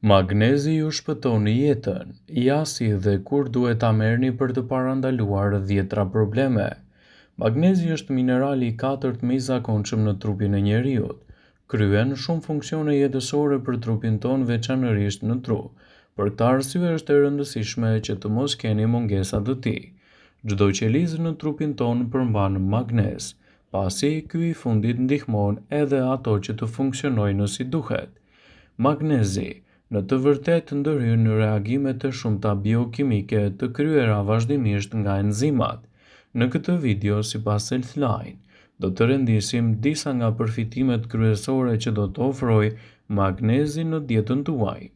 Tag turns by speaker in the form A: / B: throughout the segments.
A: Magnezi ju shpëton jetën, jasi dhe kur duhet ta merrni për të parandaluar dhjetra probleme. Magnezi është minerali i katërt më i zakonshëm në trupin e njeriut. Kryen shumë funksione jetësore për trupin ton, veçanërisht në tru. Për këtë arsye është e rëndësishme që të mos keni mungesa të tij. Çdo qelizë në trupin ton përmban magnez, pasi ky i fundit ndihmon edhe ato që të funksionojnë si duhet. Magnezi në të vërtetë ndërhyn në reagime të shumta biokimike të kryera vazhdimisht nga enzimat. Në këtë video, sipas Healthline, do të rendisim disa nga përfitimet kryesore që do të ofrojë magnezi në dietën tuaj.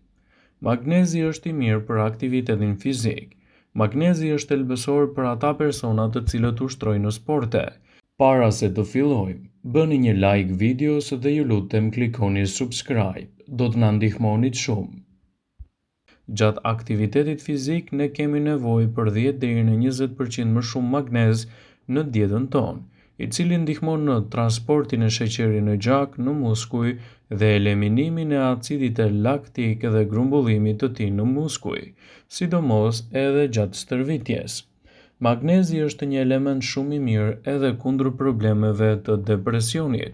A: Magnezi është i mirë për aktivitetin fizik. Magnezi është thelbësor për ata persona të cilët ushtrojnë në sporte. Para se të fillojmë, bëni një like videos dhe ju lutem klikoni subscribe, do të na ndihmonit shumë. Gjatë aktivitetit fizik ne kemi nevojë për 10 deri në 20% më shumë magnez në dietën tonë, i cili ndihmon në transportin e sheqerit në gjak, në muskuj dhe eliminimin e acidit laktik dhe grumbullimit të tij në muskuj, sidomos edhe gjatë stërvitjes. Magnezi është një element shumë i mirë edhe kundër problemeve të depresionit.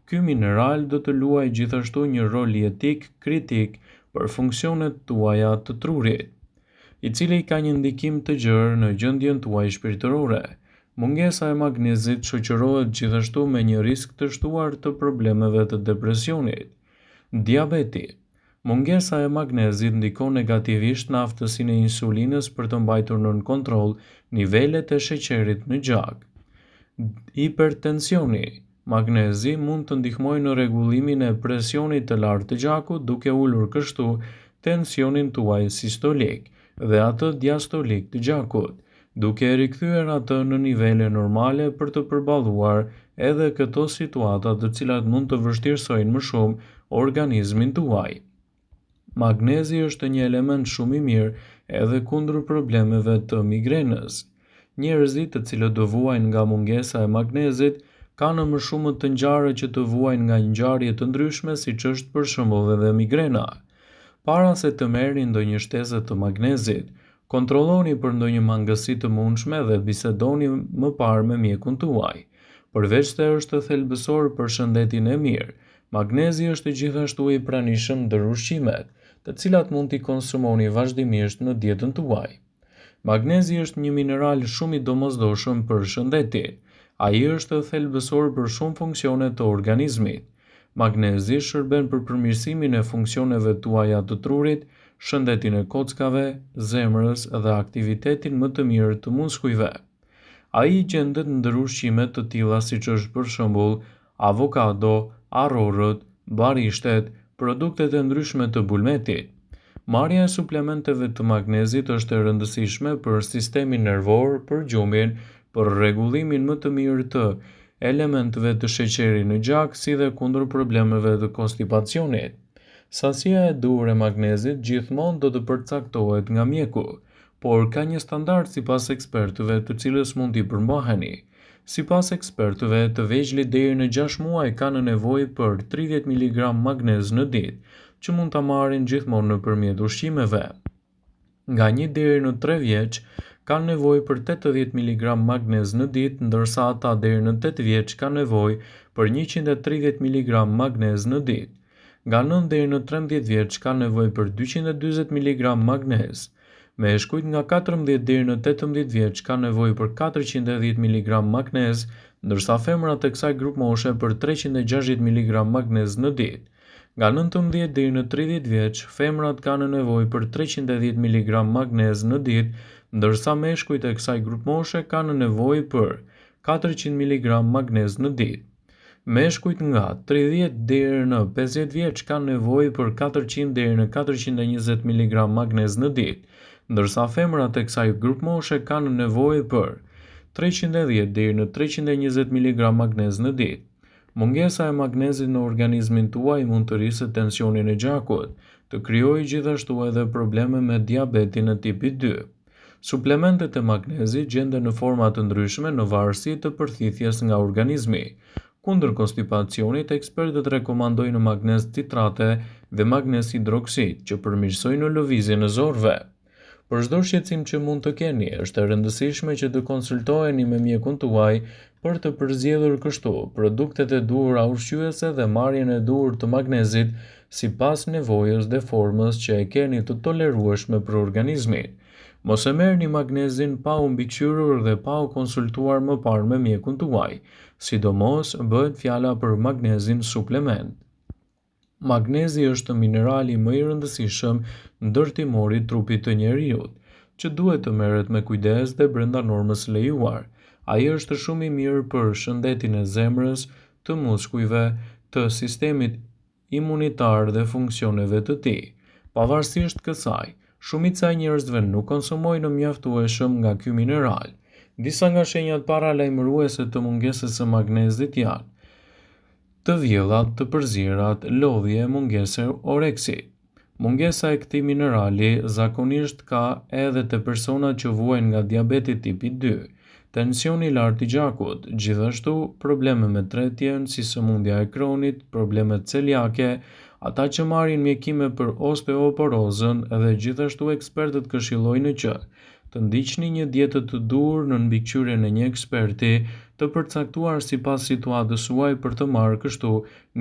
A: Ky mineral do të luajë gjithashtu një rol jetik kritik për funksionet tuaja të trurit, i cili ka një ndikim të gjerë në gjendjen tuaj shpirtërore. Mungesa e magnezit shoqërohet gjithashtu me një risk të shtuar të problemeve të depresionit. Diabeti. Mungesa e magnezit ndikon negativisht në aftësinë e insulinës për të mbajtur nën kontroll nivelet e sheqerit në gjak. Hipertensioni. Magnezi mund të ndihmojë në rregullimin e presionit të lartë të gjakut, duke ulur kështu tensionin tuaj sistolik dhe atë diastolik të gjakut, duke e rikthyer atë në nivele normale për të përballuar edhe këto situata të cilat mund të vështirësojnë më shumë organizmin tuaj. Magnezi është një element shumë i mirë edhe kundër problemeve të migrenës. Njerëzit të cilët do vuajnë nga mungesa e magnezit kanë më shumë të ngjarë që të vuajnë nga ngjarje të ndryshme, siç është për shembull edhe migrena. Para se të merrni ndonjë shtesë të magnezit, kontrolloni për ndonjë mangësi të mundshme dhe bisedoni më parë me mjekun tuaj. Përveç se është thelbësor për shëndetin e mirë, magnezi është gjithashtu i pranishëm ndër ushqimet, të cilat mund t'i konsumoni vazhdimisht në dietën tuaj. Magnezi është një mineral shumë i domosdoshëm për shëndetin. Ai është thelbësor për shumë funksione të organizmit. Magnezi shërben për përmirësimin e funksioneve tuaja të trurit, shëndetin e kockave, zemrës dhe aktivitetin më të mirë të muskujve. Ai gjendet ndër ushqime të tilla siç është për shembull avokado, arrorët, barishtet, produktet e ndryshme të bulmetit. Marrja e suplementeve të magnezit është e rëndësishme për sistemin nervor, për gjumin, për rregullimin më të mirë të elementeve të sheqerit në gjak, si dhe kundër problemeve të konstipacionit. Sasia e duhur e magnezit gjithmonë do të përcaktohet nga mjeku, por ka një standard sipas ekspertëve të cilës mund t'i përmbaheni. Sipas ekspertëve, të vegjëlit deri në 6 muaj kanë nevojë për 30 mg magnez në ditë, që mund ta marrin gjithmonë nëpërmjet ushqimeve. Nga 1 deri në 3 vjeç kanë nevojë për 80 mg magnez në ditë, ndërsa ata deri në 8 vjeç kanë nevojë për 130 mg magnez në ditë. Nga 9 deri në 13 vjeç kanë nevojë për 240 mg magnez. Meshkujt nga 14 deri në 18 vjeç kanë nevojë për 410 mg magnez, ndërsa femrat e kësaj grup moshe për 360 mg magnez në ditë. Nga 19 deri në 30 vjeç, femrat kanë nevojë për 310 mg magnez në ditë, ndërsa meshkujt e kësaj grup moshe kanë nevojë për 400 mg magnez në ditë. Meshkujt nga 30 deri në 50 vjeç kanë nevojë për 400 deri në 420 mg magnez në ditë, ndërsa femrat e kësaj grup moshe kanë nevojë për 310 deri në 320 mg magnez në ditë. Mungesa e magnezit në organizmin tuaj mund të rrisë tensionin e gjakut, të krijojë gjithashtu edhe probleme me diabetin e tipit 2. Suplementet e magnezit gjenden në forma të ndryshme në varësi të përthithjes nga organizmi, Kundër konstipacionit, ekspertët rekomandojnë magnez citrate dhe magnez hidroksid që përmirësojnë lëvizjen e zorëve. Për çdo shqetësim që mund të keni, është e rëndësishme që të konsultoheni me mjekun tuaj për të përzgjedhur kështu produktet e duhura ushqyese dhe marrjen e duhur të magnezit sipas nevojës dhe formës që e keni të tolerueshme për organizmin. Mos e merrni magnezin pa u mbikëqyrur dhe pa u konsultuar më parë me mjekun tuaj, sidomos bëhet fjala për magnezin suplement. Magnezi është minerali më i rëndësishëm ndërtimor i trupit të njeriut, që duhet të merret me kujdes dhe brenda normës së lejuar. Ai është shumë i mirë për shëndetin e zemrës, të muskujve, të sistemit imunitar dhe funksioneve të tij. Pavarësisht kësaj, shumica e njerëzve nuk konsumojnë mjaftueshëm nga ky mineral. Disa nga shenjat paralajmëruese të mungesës së magnezit janë të vjellat, të përzirat, lodhje, mungesë oreksi. Mungesa e këtij minerali zakonisht ka edhe te personat që vuajnë nga diabeti tipi 2, tensioni i lartë i gjakut, gjithashtu probleme me tretjen si sëmundja e kronit, problemet celiake, ata që marrin mjekime për osteoporozën dhe gjithashtu ekspertët këshillojnë që të ndiqni një dietë të duhur në mbikëqyrjen e një eksperti të përcaktuar sipas situatës suaj për të marrë kështu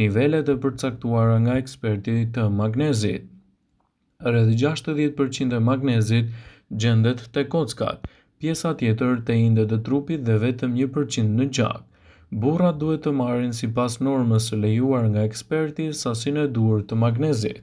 A: nivelet e përcaktuara nga eksperti të magnezit. Rreth 60% e magnezit gjendet te kockat, pjesa tjetër te indet e trupit dhe vetëm 1% në gjak. Burrat duhet të marrin sipas normës së lejuar nga eksperti sasinë e duhur të magnezit.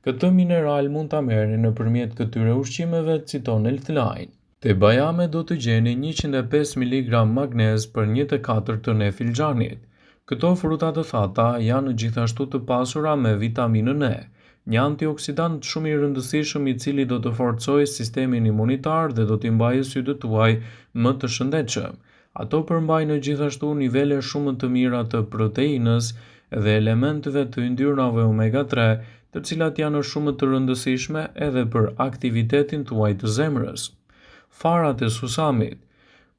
A: Këtë mineral mund ta merrni nëpërmjet këtyre ushqimeve, citon Healthline. Te bajame do të gjeni 105 mg magnez për 1/4 e filxhanit. Këto fruta të thata janë gjithashtu të pasura me vitaminën E, një antioksidant shumë i rëndësishëm i cili do të forcojë sistemin imunitar dhe do t'i mbajë sytë tuaj më të shëndetshëm. Ato përmbajnë gjithashtu nivele shumë të mira të proteinës dhe elementeve të yndyrnave omega 3, të cilat janë shumë të rëndësishme edhe për aktivitetin tuaj të zemrës. Farat e susamit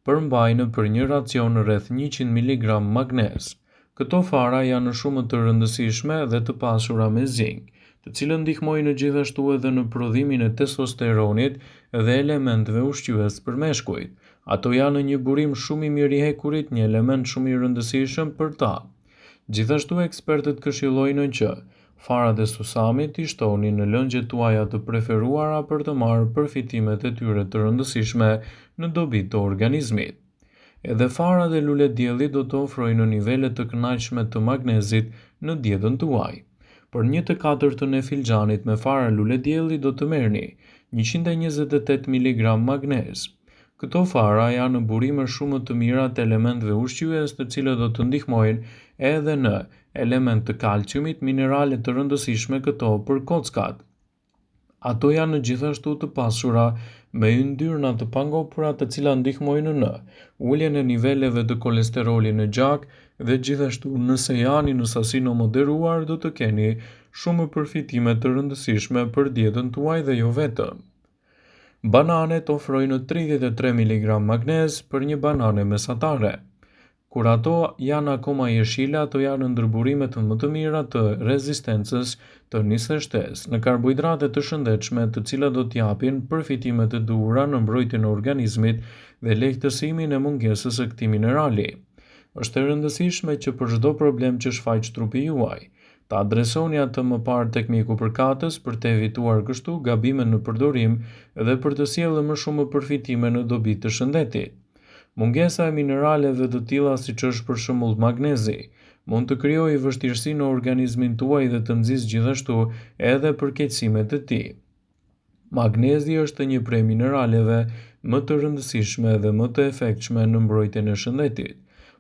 A: përmbajnë për një racion rreth 100 mg magnez. Këto fara janë shumë të rëndësishme dhe të pasura me zink, të cilët ndihmojnë gjithashtu edhe në prodhimin e testosteronit dhe elementeve ushqyes për meshkujt. Ato janë një burim shumë i mirë i hekurit, një element shumë i rëndësishëm për ta. Gjithashtu ekspertët këshillojnë që farat e susamit i shtoni në lëngjet tuaja të preferuara për të marrë përfitimet e tyre të rëndësishme në dobi të organizmit. Edhe farat e lulediellit do të ofrojnë nivele të kënaqshme të magnezit në dietën tuaj. Për 1/4 e filxhanit me fara luledielli do të merrni 128 mg magnez. Këto fara janë burime shumë të mira të elementeve ushqyes të cilët do të ndihmojnë edhe në element të kalciumit, minerale të rëndësishme këto për kockat. Ato janë gjithashtu të pasura me yndyrna të pangopura të cilat ndihmojnë në uljen e niveleve të kolesterolit në gjak dhe gjithashtu nëse jani në sasinë moderuar do të keni shumë përfitime të rëndësishme për dietën tuaj dhe jo vetëm. Bananet ofrojnë 33 mg magnez për një banane mesatare. Kur ato janë akoma jeshile, ato janë ndër burimet më të mira të rezistencës të nisë shtesë në karbohidrate të shëndetshme, të cilat do t'japin përfitime të duhura në mbrojtjen e organizmit dhe lehtësimin e mungesës së këtij minerali. Është e rëndësishme që për çdo problem që shfaq trupi juaj, ta adresoni atë më parë tek mjeku përkatës për të evituar kështu gabime në përdorim dhe për të sjellë më shumë përfitime në dobi të shëndetit. Mungesa e mineraleve të tilla siç është për shembull magnezi, mund të krijojë vështirësi në organizmin tuaj dhe të nxjisë gjithashtu edhe përkeqësimet e tij. Magnezi është një prej mineraleve më të rëndësishme dhe më të efektshme në mbrojtjen e shëndetit.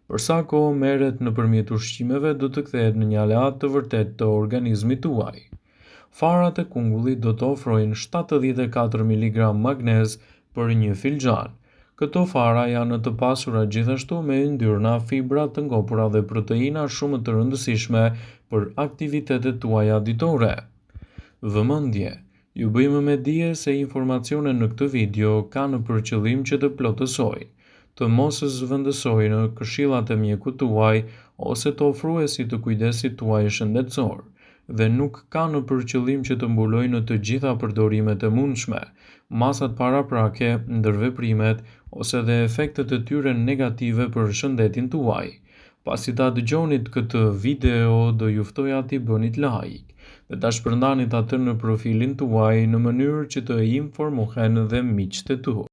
A: Për sa kohë merret nëpërmjet ushqimeve do të kthehet në një aleat të vërtetë të organizmit tuaj. Farat e kungullit do të ofrojnë 74 mg magnez për një filxhan. Këto fara janë të pasura gjithashtu me yndyrna, fibra të ngopura dhe proteina shumë të rëndësishme për aktivitetet tuaja ditore. Vëmendje: ju bëjmë me dije se informacionet në këtë video kanë për qëllim që të plotësojnë, të mos zëvendësojnë në këshillat e mjekut tuaj ose të ofruesit të kujdesit tuaj shëndetësor, dhe nuk ka në përqëllim që të mbulojnë në të gjitha përdorimet e mundshme, masat paraprake, ndërveprimet ose dhe efektet e tyre negative për shëndetin tuaj. Pasi ta dëgjonit këtë video, do ju ftoja t'i bënit like dhe ta shpërndanit atë në profilin tuaj në mënyrë që të informohen dhe miqtë e tu.